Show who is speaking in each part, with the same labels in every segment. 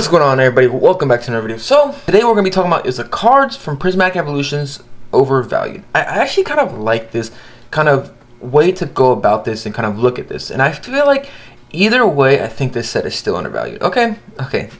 Speaker 1: What's going on, everybody? Welcome back to another video. So today we're going to be talking about is the cards from Prismatic Evolutions overvalued. I actually kind of like this kind of way to go about this and kind of look at this, and I feel like either way I think this set is still undervalued. Okay.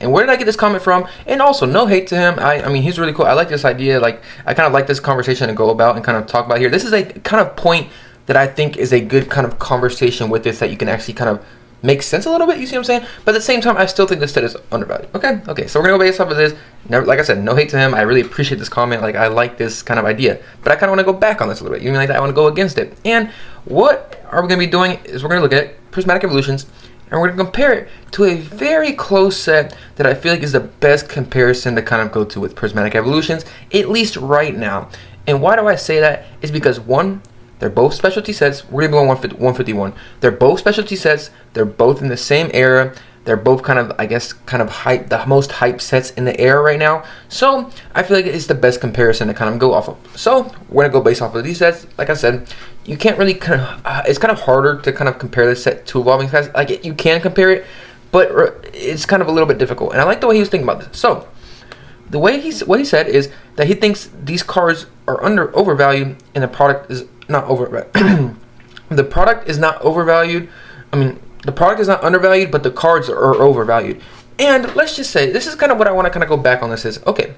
Speaker 1: And where did I get this comment from? And also, no hate to him. I mean, he's really cool. I like this idea. Like, I kind of like this conversation to go about and kind of talk about here. This is a kind of point that I think is a good kind of conversation with this, that you can actually kind of makes sense a little bit, you see what I'm saying? But at the same time, I still think this set is undervalued. Okay, so we're gonna go based off of this. Never, like I said, no hate to him. I really appreciate this comment. Like, I like this kind of idea, but I kind of want to go back on this a little bit. You mean like that? I want to go against it. And what are we gonna be doing is we're gonna look at Prismatic Evolutions, and we're gonna compare it to a very close set that I feel like is the best comparison to kind of go to with Prismatic Evolutions, at least right now. And why do I say that? Is because one, they're both specialty sets. We're going to be on 151. They're both specialty sets. They're both in the same era. They're both kind of, I guess, kind of hype, the most hype sets in the era right now. So I feel like it's the best comparison to kind of go off of. So we're going to go based off of these sets. Like I said, you can't really kind of, it's kind of harder to kind of compare this set to Evolving Skies. Like, you can compare it, but it's kind of a little bit difficult. And I like the way he was thinking about this. So the way what he said is that he thinks these cards are overvalued, and the product is not the product is not overvalued. I mean, the product is not undervalued, but the cards are overvalued. And let's just say, this is kind of what I want to kind of go back on. This is, okay,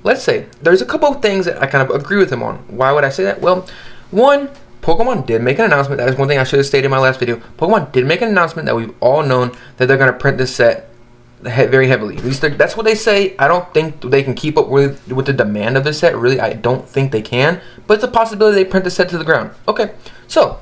Speaker 1: let's say there's a couple of things that I kind of agree with him on. Why would I say that? Well, one, Pokemon did make an announcement. That is one thing I should have stated in my last video. Pokemon did make an announcement that we've all known that they're going to print this set very heavily. At least that's what they say. I don't think they can keep up with the demand of this set. Really, I don't think they can. But it's a possibility they print the set to the ground. Okay, so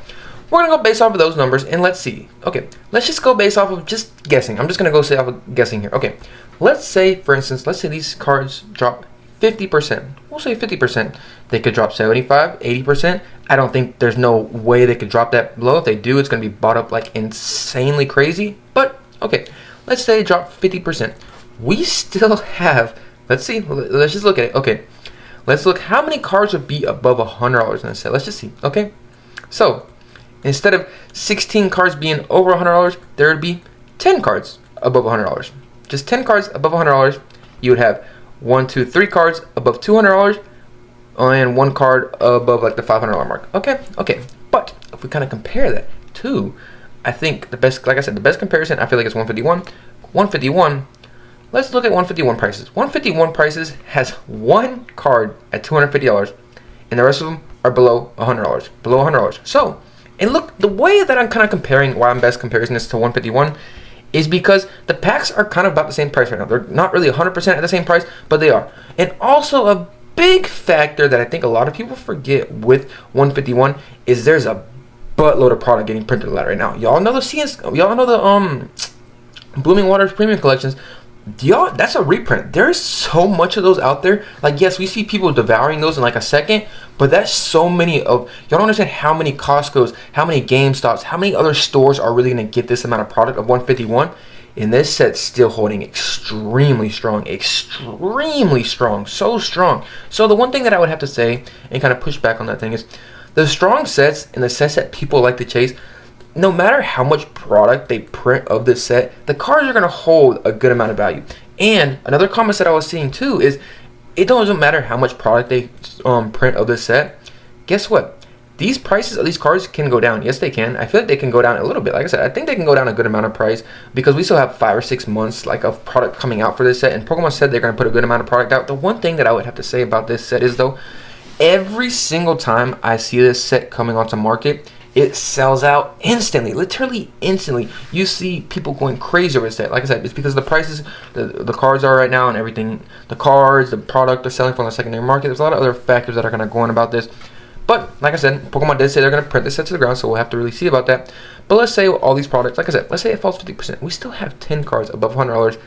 Speaker 1: we're gonna go based off of those numbers, and let's see. Okay, let's just go based off of just guessing. I'm just gonna go say off of guessing here. Okay, let's say, for instance, let's say these cards drop 50%. We'll say 50%. They could drop 75, 80%. I don't think there's no way they could drop that low. If they do, it's gonna be bought up like insanely crazy. But okay, let's say drop 50%. We still have, let's see, let's just look at it. Okay, let's look how many cards would be above $100 in a set. Let's just see. Okay, so instead of 16 cards being over $100, there would be 10 cards above $100. Just 10 cards above $100. You would have 1, 2, 3 cards above $200, and 1 card above like the $500 mark. Okay. But if we kind of compare that to, I think the best, like I said, the best comparison, I feel like it's 151. 151, let's look at 151 prices. 151 prices has 1 card at $250, and the rest of them are below $100. Below $100. So, and look, the way that I'm kind of comparing, why I'm best comparing this to 151, is because the packs are kind of about the same price right now. They're not really 100% at the same price, but they are. And also a big factor that I think a lot of people forget with 151 is there's a buttload of product getting printed a lot right now. Y'all know the Blooming Waters premium collections. That's a reprint. There's so much of those out there. Like, yes, we see people devouring those in like a second, but that's so many of, y'all don't understand how many Costco's, how many GameStops, how many other stores are really going to get this amount of product of 151. And this set's still holding extremely strong, so strong. So the one thing that I would have to say and kind of push back on that thing is, the strong sets and the sets that people like to chase, no matter how much product they print of this set, the cards are going to hold a good amount of value. And another comment that I was seeing too is, it doesn't matter how much product they print of this set. Guess what? These prices of these cards can go down. Yes, they can. I feel like they can go down a little bit. Like I said, I think they can go down a good amount of price because we still have 5 or 6 months like of product coming out for this set. And Pokemon said they're going to put a good amount of product out. The one thing that I would have to say about this set is, though, every single time I see this set coming onto market, it sells out instantly, literally instantly. You see people going crazy over this set. Like I said, it's because the prices, the cards are right now and everything. The cards, the product they're selling from the secondary market. There's a lot of other factors that are going to go on about this. But like I said, Pokemon did say they're going to print this set to the ground, so we'll have to really see about that. But let's say all these products, like I said, let's say it falls 50%. We still have 10 cards above $100,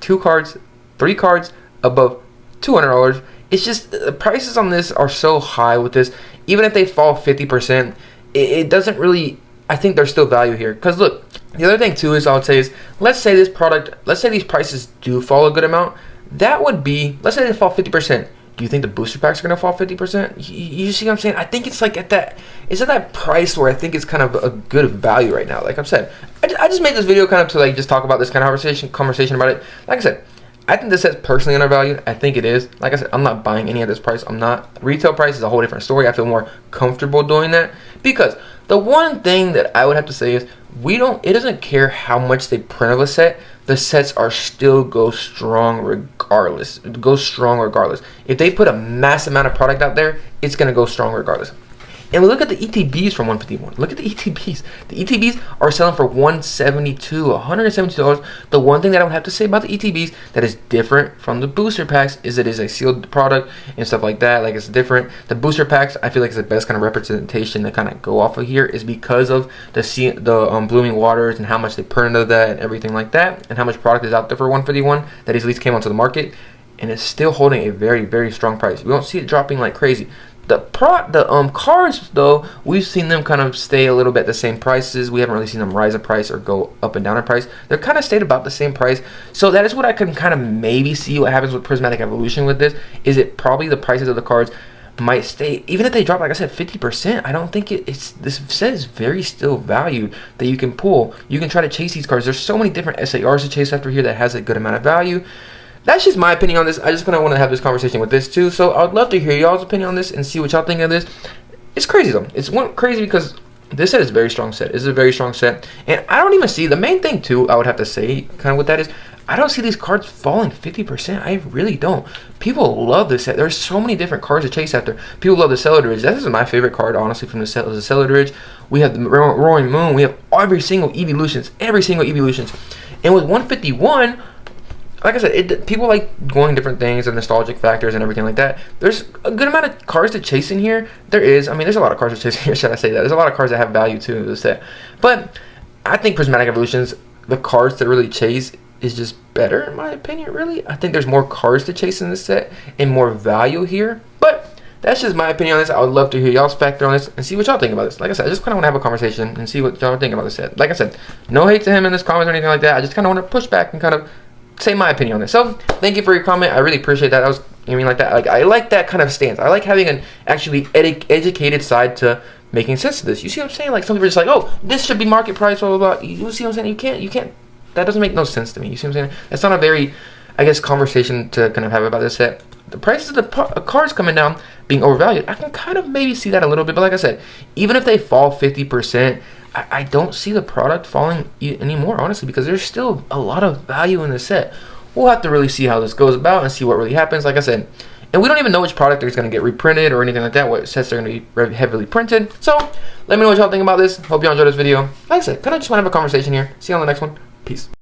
Speaker 1: 2 cards, 3 cards above $200. It's just the prices on this are so high with this. Even if they fall 50%, it doesn't really, I think there's still value here. Because look, the other thing too is I would say is, let's say this product, let's say these prices do fall a good amount. That would be, let's say they fall 50%. Do you think the booster packs are going to fall 50%? You see what I'm saying? I think it's like at that price where I think it's kind of a good value right now. Like I've said, I just made this video kind of to like just talk about this kind of conversation about it. Like I said, I think this set's personally undervalued. I think it is. Like I said, I'm not buying any of this price. I'm not. Retail price is a whole different story. I feel more comfortable doing that because the one thing that I would have to say is it doesn't care how much they print of a set. The sets are still go strong regardless. It goes strong regardless. If they put a mass amount of product out there, it's going to go strong regardless. And we look at the ETBs from 151. Look at the ETBs. The ETBs are selling for $172, $172. The one thing that I would have to say about the ETBs that is different from the booster packs is it is a sealed product and stuff like that. Like, it's different. The booster packs, I feel like, is the best kind of representation to kind of go off of here is because of the blooming waters and how much they printed of that and everything like that, and how much product is out there for 151 that at least came onto the market, and it's still holding a very, very strong price. We don't see it dropping like crazy. The cards though, we've seen them kind of stay a little bit the same prices. We haven't really seen them rise in price or go up and down in price. They're kind of stayed about the same price. So that is what I can kind of maybe see what happens with Prismatic Evolution with this. Is it probably the prices of the cards might stay, even if they drop, like I said, 50%. I don't think it's this set is very still valued that you can pull. You can try to chase these cards. There's so many different SARs to chase after here that has a good amount of value. That's just my opinion on this. I just kind of want to have this conversation with this too. So I would love to hear y'all's opinion on this and see what y'all think of this. It's crazy though. It's crazy because this set is a very strong set. It's a very strong set. And I don't even see, the main thing too, I would have to say kind of with that is, I don't see these cards falling 50%. I really don't. People love this set. There's so many different cards to chase after. People love the Celadridge. This is my favorite card, honestly, from the set. The Celadridge. We have the Roaring Moon. We have every single evolutions. Every single evolutions. And with 151, like I said, people like going different things and nostalgic factors and everything like that. There's a good amount of cards to chase in here. There is. I mean, there's a lot of cards to chase in here, should I say that. There's a lot of cards that have value too in the set. But I think Prismatic Evolutions, the cards to really chase is just better in my opinion, really. I think there's more cards to chase in this set and more value here. But that's just my opinion on this. I would love to hear y'all's factor on this and see what y'all think about this. Like I said, I just kind of want to have a conversation and see what y'all think about this set. Like I said, no hate to him in this comment or anything like that. I just kind of want to push back and kind of say my opinion on this. So thank you for your comment. I really appreciate that. I like that kind of stance. I like having an actually educated side to making sense of this. You see what I'm saying? Like, some people are just like, oh, this should be market price, blah blah blah. You see what I'm saying? You can't. That doesn't make no sense to me. You see what I'm saying? That's not a very, I guess, conversation to kind of have about this set. The prices of the cards coming down being overvalued, I can kind of maybe see that a little bit. But like I said, even if they fall 50%, I don't see the product falling anymore, honestly, because there's still a lot of value in the set. We'll have to really see how this goes about and see what really happens, like I said. And we don't even know which product is going to get reprinted or anything like that, what sets are going to be heavily printed. So let me know what y'all think about this. Hope y'all enjoyed this video. Like I said, kind of just want to have a conversation here. See you on the next one. Peace.